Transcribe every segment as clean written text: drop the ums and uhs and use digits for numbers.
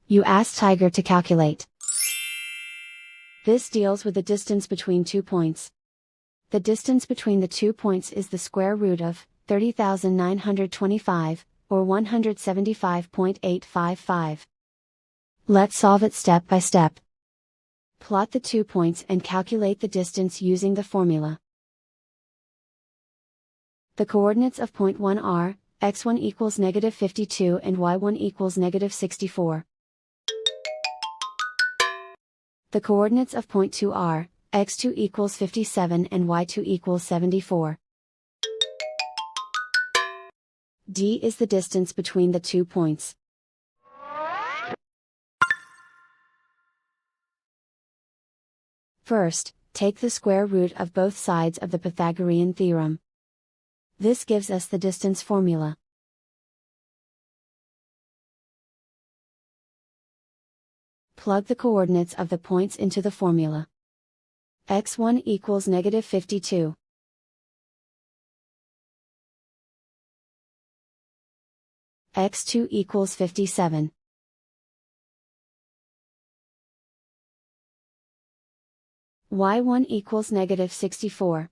You ask Tiger to calculate. This deals with the distance between 2 points. The distance between the 2 points is the square root of 30,925, or 175.855. Let's solve it step by step. Plot the 2 points and calculate the distance using the formula. The coordinates of point 1 are, x1 equals -52 and y1 equals -64. The coordinates of point 2 are, x2 equals 57 and y2 equals 74. D is the distance between the 2 points. First, take the square root of both sides of the Pythagorean theorem. This gives us the distance formula. Plug the coordinates of the points into the formula. x1 equals -52. x2 equals 57. y1 equals -64.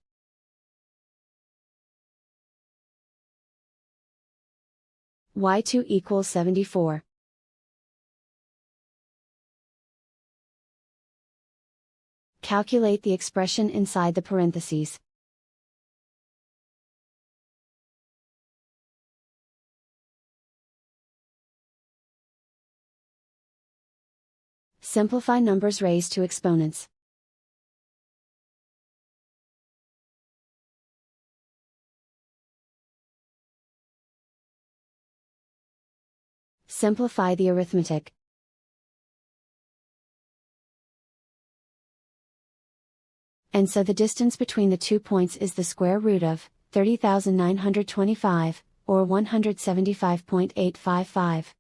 y2 equals 74. Calculate the expression inside the parentheses. Simplify numbers raised to exponents. Simplify the arithmetic. And so the distance between the 2 points is the square root of 30,925, or 175.855.